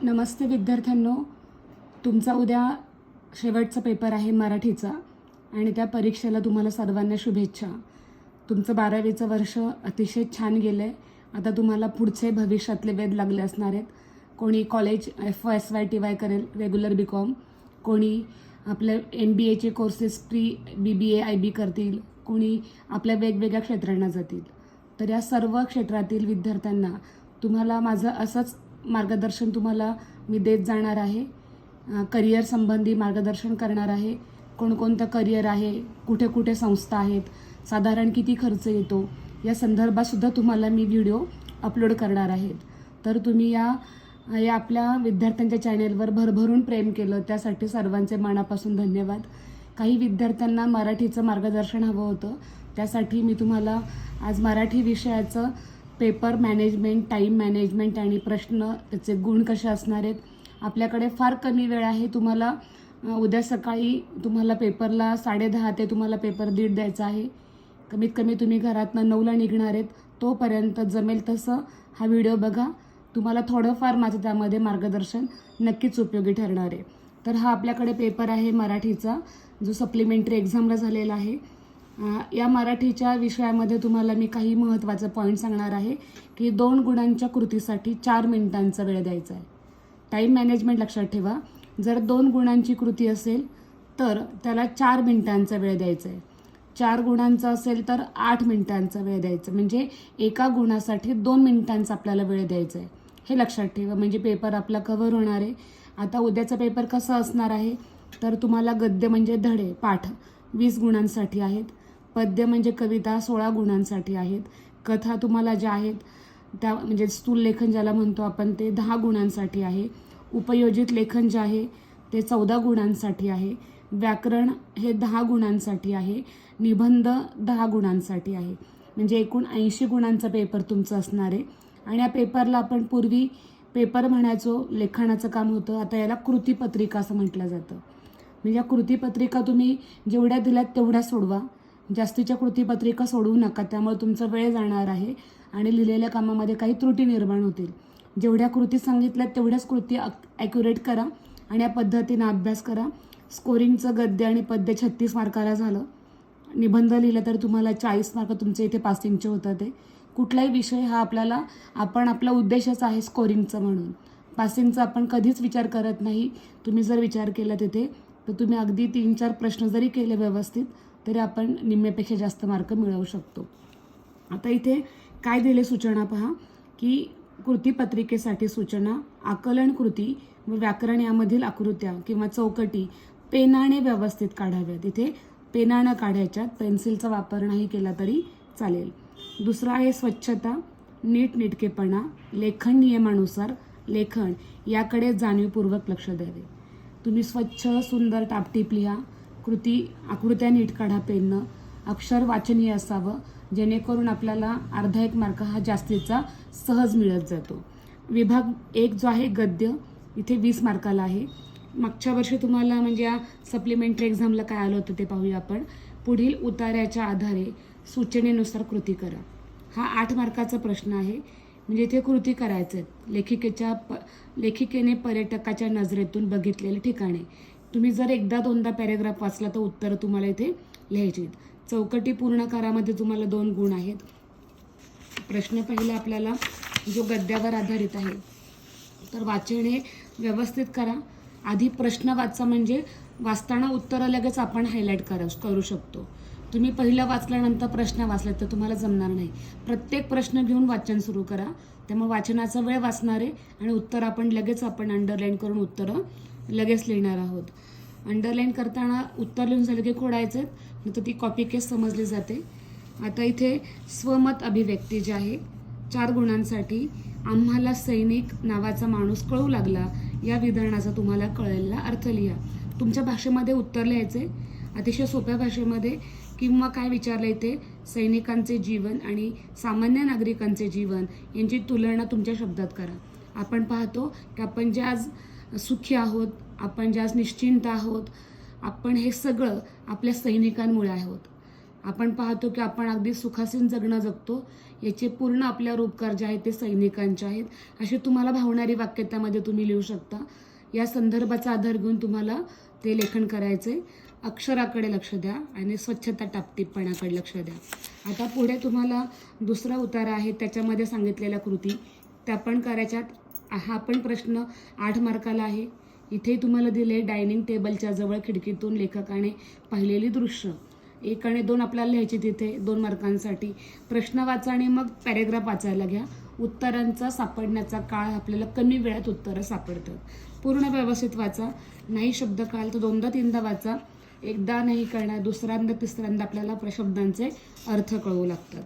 नमस्ते विद्यार्थ्यांनो, तुमचा उद्या शेवटचा पेपर आहे मराठीचा आणि त्या परीक्षेला तुम्हाला सर्वांना शुभेच्छा. तुमचं 12वीचं वर्ष अतिशय छान गेलं आहे. आता तुम्हाला पुढचे भविष्यातले वेध लागले असणार आहेत. कोणी कॉलेज FY SY TY करेल, रेग्युलर BCom, कोणी आपल्या MBAचे कोर्सेस BBA IB करतील, कोणी आपल्या वेगवेगळ्या क्षेत्रांना जातील. तर या सर्व क्षेत्रातील विद्यार्थ्यांना तुम्हाला माझं असंच मार्गदर्शन तुम्हाला मी देत जाणार आहे. करिअर संबंधी मार्गदर्शन करणार आहे. कोणकोणतं करिअर आहे, कुठे कुठे संस्था आहेत, साधारण किती खर्च येतो, या संदर्भातसुद्धा तुम्हाला मी व्हिडिओ अपलोड करणार आहे. तर तुम्ही या आपल्या विद्यार्थ्यांच्या चॅनेलवर भरभरून प्रेम केलं, त्यासाठी सर्वांचे मनापासून धन्यवाद. काही विद्यार्थ्यांना मराठीचं मार्गदर्शन हवं होतं, त्यासाठी मी तुम्हाला आज मराठी विषयाचं पेपर मॅनेजमेंट, टाईम मॅनेजमेंट आणि प्रश्न, त्याचे गुण कसे असणार आहेत. आपल्याकडे फार कमी वेळ आहे. तुम्हाला उद्या सकाळी तुम्हाला पेपरला 10:30 ते तुम्हाला पेपर 1:30 द्यायचा आहे. कमीत कमी तुम्ही घरातनं 9ला निघणार आहेत. तोपर्यंत जमेल तसं हा व्हिडिओ बघा. तुम्हाला थोडंफार माझं त्यामध्ये मार्गदर्शन नक्कीच उपयोगी ठरणार आहे. तर हा आपल्याकडे पेपर आहे मराठीचा, जो सप्लिमेंटरी एक्झामला झालेला आहे. या मराठीच्या विषयामध्ये तुम्हाला मी काही महत्त्वाचे पॉईंट सांगणार आहे की 2 गुणांच्या कृतीसाठी 4 मिनिटांचा वेळ द्यायचा आहे. टाईम मॅनेजमेंट लक्षात ठेवा. जर 2 गुणांची कृती असेल तर त्याला 4 मिनिटांचा वेळ द्यायचा आहे. 4 गुणांचा असेल तर 8 मिनिटांचा वेळ द्यायचा, म्हणजे एका गुणासाठी 2 मिनिटांचा आपल्याला वेळ द्यायचा आहे. हे लक्षात ठेवा, म्हणजे पेपर आपला कव्हर होणार आहे. आता उद्याचा पेपर कसा असणार आहे, तर तुम्हाला गद्य म्हणजे धडे, पाठ 20 गुणांसाठी आहेत. पद्य म्हणजे कविता 16 गुणांसाठी आहेत. कथा तुम्हाला ज्या आहेत त्या म्हणजे स्थूल लेखन ज्याला म्हणतो आपण ते 10 गुणांसाठी आहे. उपयोजित लेखन जे आहे ते 14 गुणांसाठी आहे. व्याकरण हे 10 गुणांसाठी आहे. निबंध 10 गुणांसाठी आहे. म्हणजे एकूण 80 गुणांचा पेपर तुमचा असणार आहे. आणि या पेपरला आपण पूर्वी पेपर म्हणायचो, लेखनाचं काम होतं. आता याला कृतीपत्रिका असं म्हटलं जातं. म्हणजे या कृतीपत्रिका तुम्ही जेवढ्या दिल्यात तेवढ्या सोडवा. जास्तीच्या कृतीपत्रिका सोडवू नका, त्यामुळे तुमचा वेळ जाणार आहे आणि लिहिलेल्या कामामध्ये काही त्रुटी निर्माण होतील. जेवढ्या कृती सांगितल्यात तेवढ्याच कृती ॲक्युरेट करा आणि या पद्धतीनं अभ्यास करा. स्कोरिंगचं गद्य आणि पद्य 36 मार्काला झालं. निबंध लिहिलं तर तुम्हाला 40 मार्क तुमचे इथे पासिंगचे होतात. ते कुठलाही विषय हा आपला उद्देशच आहे स्कोरिंगचं, म्हणून पासिंगचा आपण कधीच विचार करत नाही. तुम्ही जर विचार केला तिथे तर तुम्ही अगदी 3-4 प्रश्न जरी केले व्यवस्थित तरी आपण निम्म्यापेक्षा जास्त मार्क मिळवू शकतो. आता इथे काय दिले सूचना पहा, की कृतीपत्रिकेसाठी सूचना, आकलन कृती व व्याकरण यामधील आकृत्या किंवा चौकटी पेनाने व्यवस्थित काढाव्यात. इथे पेनानं काढायच्यात, पेन्सिलचा वापर नाही केला तरी चालेल. दुसरा आहे स्वच्छता, नीटनेटकेपणा, लेखन नियमानुसार लेखन याकडे जाणीवपूर्वक लक्ष द्यावे. तुम्ही स्वच्छ सुंदर टापटीप लिहा. आकृत्या नीट काढा पेननं. अक्षर वाचनीय असावं, जेणेकरून आपल्याला अर्धा 1 मार्क हा जास्तीचा सहज मिळत जातो. विभाग 1 जो आहे गद्य, इथे 20 मार्काला आहे. मागच्या वर्षी तुम्हाला म्हणजे या सप्लिमेंटरी एक्झामला काय आलं होतं ते पाहूया आपण. पुढील उतार्याच्या आधारे सूचनेनुसार कृती करा. हा 8 मार्काचा प्रश्न आहे. म्हणजे इथे कृती करायचं आहे. लेखिकेने पर्यटकाच्या नजरेतून बघितलेले ठिकाणे. तुम्ही जर 1-2दा पॅरेग्राफ वाचला तर उत्तरं तुम्हाला इथे लिहायची आहेत. चौकटी पूर्ण करामध्ये तुम्हाला 2 गुण आहेत. प्रश्न पहिला आपल्याला जो गद्यावर आधारित आहे, तर वाचन हे व्यवस्थित करा. आधी प्रश्न वाचा, म्हणजे वाचताना उत्तरं लगेच आपण हायलाईट करू शकतो. तुम्ही पहिलं वाचल्यानंतर प्रश्न वाचला तर तुम्हाला जमणार नाही. प्रत्येक प्रश्न घेऊन वाचन सुरू करा. त्यामुळे वाचनाचा वेळ वाचणार आहे आणि उत्तर आपण अंडरलाईन करून उत्तरं लगेच लिहिणार आहोत. अंडरलाईन करताना उत्तर लिहून झालं की खोडायचं, नाही तर ती कॉपी केस समजली जाते. आता इथे स्वमत अभिव्यक्ती जी आहे 4 गुणांसाठी, आम्हाला सैनिक नावाचा माणूस कळू लागला या विधानाचा तुम्हाला कळलेला अर्थ लिहा. तुमच्या भाषेमध्ये उत्तर लिहायचे, अतिशय सोप्या भाषेमध्ये. किंवा काय विचारलं इथे, सैनिकांचे जीवन आणि सामान्य नागरिकांचे जीवन यांची तुलना तुमच्या शब्दात करा. आपण पाहतो की आपण जे आज सुखी आहोत, आपण जे आज निश्चिंत आहोत, आपण हे सगळं आपल्या सैनिकांमुळे आहोत. आपण पाहतो की आपण अगदी सुखासीन जगणं जगतो, याचे पूर्ण आपल्यावर उपकार जे आहेत ते सैनिकांचे आहेत. अशी तुम्हाला भावणारी वाक्य त्यामध्ये तुम्ही लिहू शकता. या संदर्भाचा आधार घेऊन तुम्हाला ते लेखन करायचे. अक्षराकडे लक्ष द्या आणि स्वच्छता टापटीपणाकडे लक्ष द्या. आता पुढे तुम्हाला दुसरा उतारा आहे, त्याच्यामध्ये सांगितलेल्या कृती त्या पण करायच्यात. हा पण प्रश्न 8 मार्काला आहे. इथे तुम्हाला दिले डायनिंग टेबलच्या जवळ खिडकीतून लेखकाने पाहिलेली दृश्य. 1 आणि 2 आपल्याला लिहायचे तिथे 2 मार्कांसाठी. प्रश्न वाचा आणि मग पॅरेग्राफ वाचायला घ्या. उत्तरांचा सापडण्याचा काळ आपल्याला कमी वेळात उत्तरं सापडतात. पूर्ण व्यवस्थित वाचा. नाही शब्द कळाल तर 2दा-3दा वाचा. एकदा नाही कळणार, दुसऱ्यांदा तिसऱ्यांदा आपल्याला शब्दांचे अर्थ कळवू लागतात.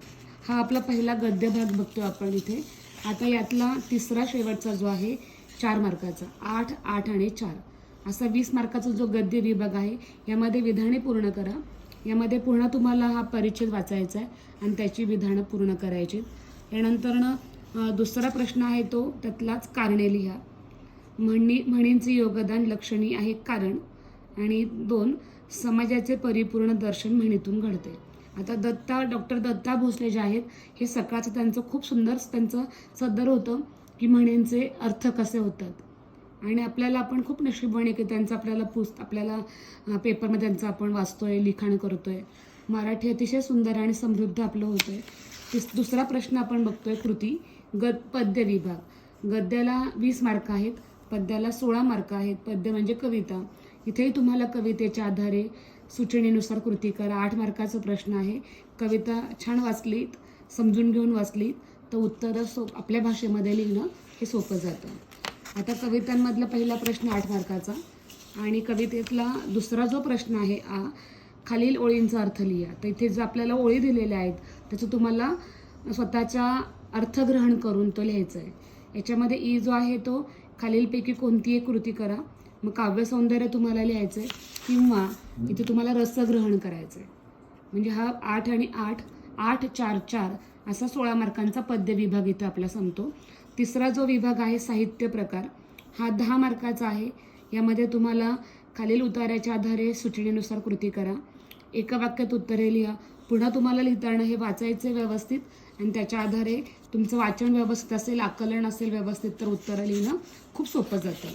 हा आपला पहिला गद्य भाग बघतो आपण इथे. आता यातला तिसरा शेवटचा जो आहे 4 मार्काचा, 8, 8 आणि 4 असा 20 मार्काचा जो गद्य विभाग आहे, यामध्ये विधाने पूर्ण करा. यामध्ये तुम्हाला हा परिच्छेद वाचायचा आहे आणि त्याची विधानं पूर्ण करायची. यानंतर दुसरा प्रश्न आहे तो त्यातलाच कारणे लिहा. म्हणींचे योगदान लक्षणीय आहे कारण. आणि 2 समाजाचे परिपूर्ण दर्शन म्हणीतून घडते. आता डॉक्टर दत्ता भोसले जे आहेत, हे सकाळचं त्यांचं खूप सुंदर त्यांचं सदर होतं की म्हणींचे अर्थ कसे होतात. आणि आपण खूप नशीबवान की त्यांचं आपल्याला पेपरमध्ये त्यांचं आपण वाचतोय, लिखाण करतोय. मराठी अतिशय सुंदर आणि समृद्ध आपलं होतंय. दुसरा प्रश्न आपण बघतोय कृती पद्य विभाग. गद्याला 20 मार्क आहेत, पद्याला 16 मार्क आहेत. पद्य म्हणजे कविता. इथेही तुम्हाला कवितेच्या आधारे सूचनेनुसार कृती करा. 8 मार्काचा प्रश्न आहे. कविता छान वाचलीत, समजून घेऊन वाचलीत तर उत्तरं आपल्या भाषेमध्ये लिहिणं हे सोपं जातं. आता कवितांमधला पहिला प्रश्न 8 मार्काचा आणि कवितेतला दुसरा जो प्रश्न आहे खालील ओळींचा अर्थ लिहा. तर इथे जे आपल्याला ओळी दिलेल्या आहेत त्याचं तुम्हाला स्वतःच्या अर्थग्रहण करून तो लिहायचा आहे. याच्यामध्ये ई जो आहे तो खालीलपैकी कोणती एक कृती करा. मग काव्यसौंदर्य तुम्हाला लिहायचं आहे किंवा इथे तुम्हाला रसग्रहण करायचं आहे. म्हणजे हा 8 आणि 8, 8, 4, 4 असा 16 मार्कांचा पद्य विभाग इथे आपला संपतो. तिसरा जो विभाग आहे साहित्य प्रकार, हा 10 मार्काचा आहे. यामध्ये तुम्हाला खालील उतार्याच्या आधारे सूचनेनुसार कृती करा. एका वाक्यात उत्तरे लिहा. पुन्हा तुम्हाला लिहिताना हे वाचायचे व्यवस्थित आणि त्याच्या आधारे तुमचं वाचन व्यवस्थित असेल, आकलन असेल व्यवस्थित तर उत्तरं लिहिणं खूप सोपं जातं.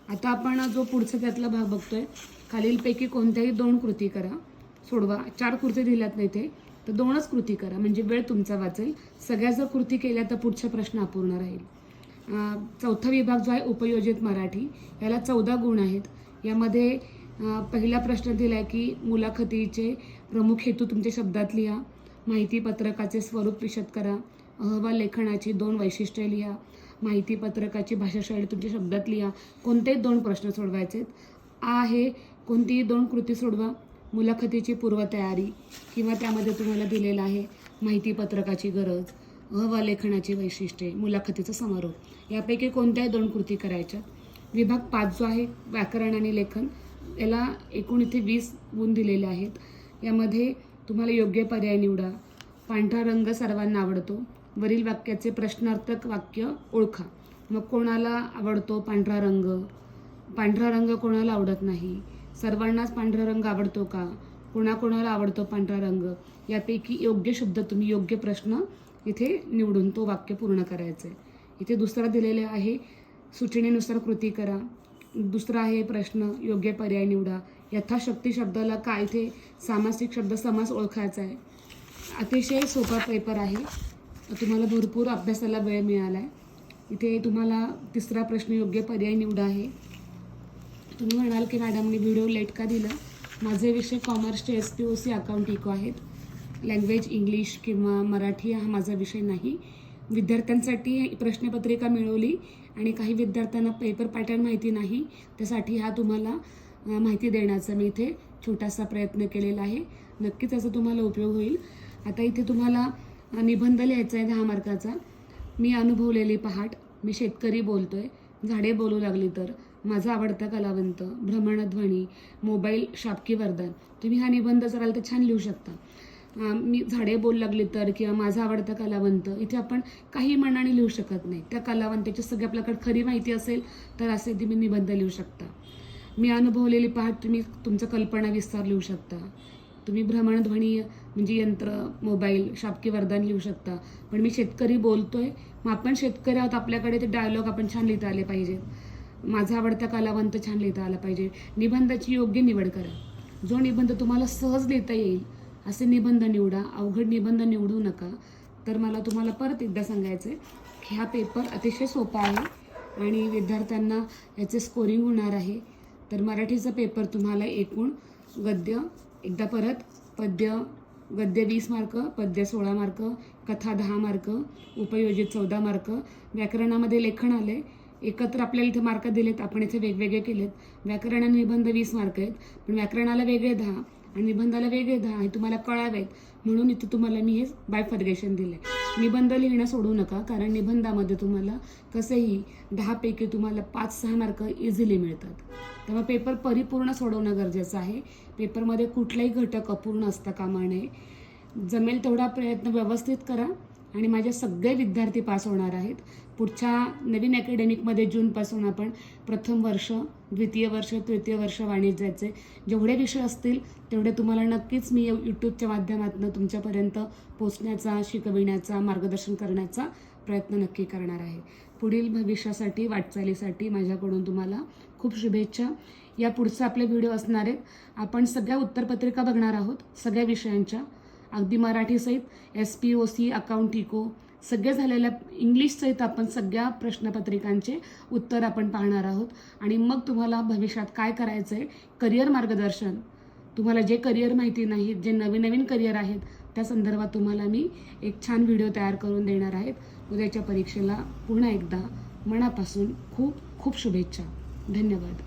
आता आपण जो पुढचा त्यातला भाग बघतोय, खालीलपैकी कोणत्याही 2 कृती करा, सोडवा. 4 कृती दिल्यात नाही ते तर 2च कृती करा म्हणजे वेळ तुमचा वाचेल. सगळ्या जर कृती केल्या तर पुढचा प्रश्न अपूर्ण राहील. चौथा विभाग जो आहे उपयोजित मराठी, याला 14 गुण आहेत. यामध्ये पहिला प्रश्न दिला आहे की मुलाखतीचे प्रमुख हेतू तुमच्या शब्दात लिहा. माहिती पत्रकाचे स्वरूप विशद करा. अहवाल लेखनाची 2 वैशिष्ट्ये लिहा. माहिती पत्रकाची भाषाशैली तुमच्या शब्दात लिहा. कोणतेही 2 प्रश्न सोडवायचे आहे. कोणतीही 2 कृती सोडवा. मुलाखतीची पूर्वतयारी किंवा त्यामध्ये तुम्हाला दिलेलं आहे माहिती पत्रकाची गरज, अहवाल लेखनाची वैशिष्ट्ये, मुलाखतीचा समारोप. यापैकी कोणत्याही 2 कृती करायच्या. विभाग 5 जो आहे व्याकरण आणि लेखन, याला एकूण इथे 20 गुण दिलेले आहेत. यामध्ये तुम्हाला योग्य पर्याय निवडा. पांढरा रंग सर्वांना आवडतो. वरील वाक्याचे प्रश्नार्थक वाक्य ओळखा. मग कोणाला आवडतो पांढरा रंग, पांढरा रंग कोणाला आवडत नाही, सर्वांनाच पांढरा रंग आवडतो का, कोणाकोणाला आवडतो पांढरा रंग. यापैकी योग्य शब्द तुम्ही योग्य प्रश्न इथे निवडून तो वाक्य पूर्ण करायचं आहे. इथे दुसरा दिलेले आहे सूचनेनुसार कृती करा. दुसरा आहे प्रश्न योग्य पर्याय निवडा. यथाशक्ती शब्दाला काय इथे सामासिक शब्द समास ओळखायचा आहे. अतिशय सोपा पेपर आहे. तुम्हाला भरपूर अभ्यासाला वेळ मिळाला आहे. इथे तुम्हाला तिसरा प्रश्न योग्य पर्याय निवडा आहे. तुम्ही म्हणाल की मॅडमनी व्हिडिओ लेट का दिला. माझे विषय कॉमर्सचे SPOC अकाउंट इको आहेत. लँग्वेज इंग्लिश किंवा मराठी हा माझा विषय नाही. विद्यार्थ्यांसाठी प्रश्नपत्रिका मिळवली आणि काही विद्यार्थ्यांना पेपर पॅटर्न माहिती नाही, त्यासाठी हा तुम्हाला माहिती देण्याचा मी इथे छोटासा प्रयत्न केलेला आहे. नक्कीच त्याचा तुम्हाला उपयोग होईल. आता इथे तुम्हाला निबंध लिहायचा आहे 10 मार्काचा. मी अनुभवलेली पहाट, मी शेतकरी बोलतोय, झाडे बोलू लागली तर, माझा आवडता कलावंत, भ्रमणध्वनी, मोबाईल शापकी वरदान. तुम्ही हा निबंध जर तर छान लिहू शकता. मी झाडे बोलू लागली तर किंवा माझा आवडता कलावंत, इथे आपण काही मनाने लिहू शकत नाही. त्या कलावंताची सगळी आपल्याकडे खरी माहिती असेल तर असे तुम्ही निबंध लिहू शकता. मी अनुभवलेली पहाट, तुम्ही तुमचं कल्पना विस्तार लिहू शकता. तुम्ही भ्रमणध्वनी म्हणजे यंत्र, मोबाईल, शापकी वरदान लिहू शकता. पण मी शेतकरी बोलतोय, मग आपण शेतकरी आहोत, आपल्याकडे ते डायलॉग आपण छान लिहिता आले पाहिजेत. माझा आवडता कलावंत छान लिहिता आला पाहिजे. निबंधाची योग्य निवड करा. जो निबंध तुम्हाला सहज लिहिता येईल असे निबंध निवडा, अवघड निबंध निवडू नका. तर मला तुम्हाला परत एकदा सांगायचं आहे की हा पेपर अतिशय सोपा आहे आणि विद्यार्थ्यांना याचे स्कोरिंग होणार आहे. तर मराठीचा पेपर तुम्हाला एकूण गद्य, एकदा परत, गद्य 20 मार्क, पद्य 16 मार्क, कथा 10 मार्क, उपयोजित 14 मार्क, व्याकरणामध्ये लेखन आले एकत्र आपल्याला इथे मार्क दिलेत, आपण इथे वेगवेगळे केलेत. व्याकरण आणि निबंध 20 मार्क आहेत, पण व्याकरणाला वेगळे 10 आणि निबंधाला वेगळे 10 हे तुम्हाला कळावेत म्हणून इथे तुम्हाला मी हे बायफर्गेशन दिले. निबंध लिहिणं सोडू नका, कारण निबंधामध्ये तुम्हाला कसंही 10 पैकी तुम्हाला 5-6 मार्क इझिली मिळतात. तेव्हा पेपर परिपूर्ण सोडवणं गरजेचं आहे. पेपरमध्ये कुठलाही घटक अपूर्ण असता कामा नये. जमेल तेवढा प्रयत्न व्यवस्थित करा आणि माझे सगळे विद्यार्थी पास होणार आहेत. पुढच्या नवीन अकॅडमिकमध्ये जूनपासून आपण प्रथम वर्ष, द्वितीय वर्ष, तृतीय वर्ष वाणिज्याचे जेवढे विषय असतील तेवढे तुम्हाला नक्कीच मी यूट्यूबच्या माध्यमातून तुमच्यापर्यंत पोचण्याचा, शिकविण्याचा, मार्गदर्शन करण्याचा प्रयत्न नक्की करणार आहे. पुढील भविष्यासाठी, वाटचालीसाठी माझ्याकडून तुम्हाला खूप शुभेच्छा. या पुढचे आपले व्हिडिओ असणार आहेत. आपण सगळ्या उत्तरपत्रिका बघणार आहोत, सगळ्या विषयांच्या, अगदी मराठीसहित, SPOC, अकाउंट इको सगळे झालेल्या, इंग्लिशसहित आपण सगळ्या प्रश्नपत्रिकांचे उत्तर आपण पाहणार आहोत. आणि मग तुम्हाला भविष्यात काय करायचं आहे, करिअर मार्गदर्शन, तुम्हाला जे करिअर माहिती नाहीत, जे नवीन करिअर आहेत त्या संदर्भात तुम्हाला मी एक छान व्हिडिओ तयार करून देणार आहेत. उद्याच्या परीक्षेला पुन्हा एकदा मनापासून खूप खूप शुभेच्छा. धन्यवाद.